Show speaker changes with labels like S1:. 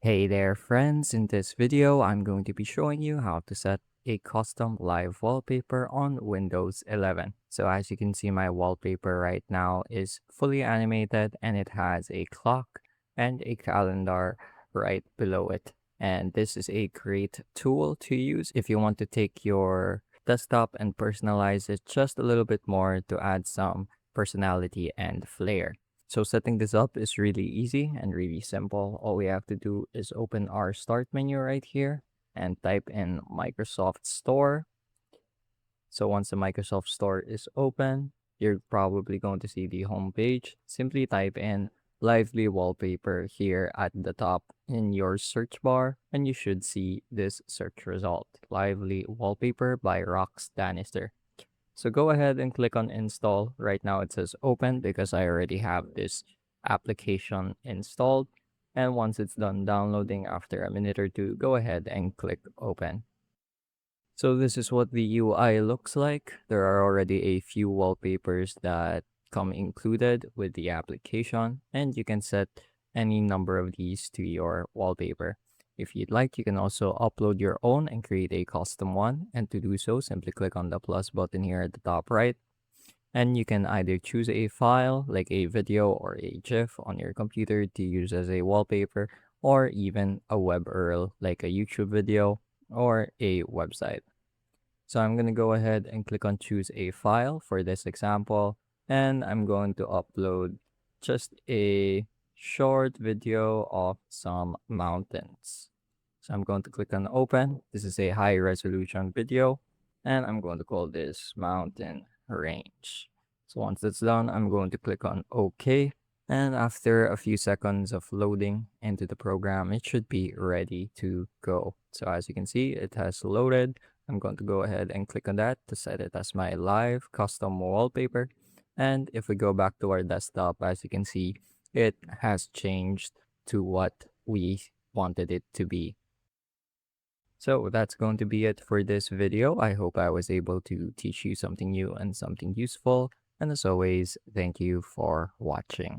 S1: Hey there friends, in this video I'm going to be showing you how to set a custom live wallpaper on Windows 11. So as you can see, my wallpaper right now is fully animated and it has a clock and a calendar right below it. And this is a great tool to use if you want to take your desktop and personalize it just a little bit more to add some personality and flair. So setting this up is really easy and really simple. All we have to do is open our start menu right here and type in Microsoft Store. So once the Microsoft Store is open, you're probably going to see the home page. Simply type in Lively Wallpaper here at the top in your search bar and you should see this search result, Lively Wallpaper by Rox Danister. So go ahead and click on install. Right now it says open because I already have this application installed. And once it's done downloading after a minute or two, go ahead and click open. So this is what the UI looks like. There are already a few wallpapers that come included with the application, and you can set any number of these to your wallpaper. If you'd like, you can also upload your own and create a custom one. And to do so, simply click on the plus button here at the top right. And you can either choose a file like a video or a GIF on your computer to use as a wallpaper, or even a web URL like a YouTube video or a website. So I'm going to go ahead and click on choose a file for this example. And I'm going to upload just a short video of some mountains. So I'm going to click on open. This is a high resolution video. And I'm going to call this mountain range. So once that's done, I'm going to click on OK. And after a few seconds of loading into the program, it should be ready to go. So as you can see, it has loaded. I'm going to go ahead and click on that to set it as my live custom wallpaper. And if we go back to our desktop, as you can see, it has changed to what we wanted it to be. So that's going to be it for this video. I hope I was able to teach you something new and something useful. And as always, thank you for watching.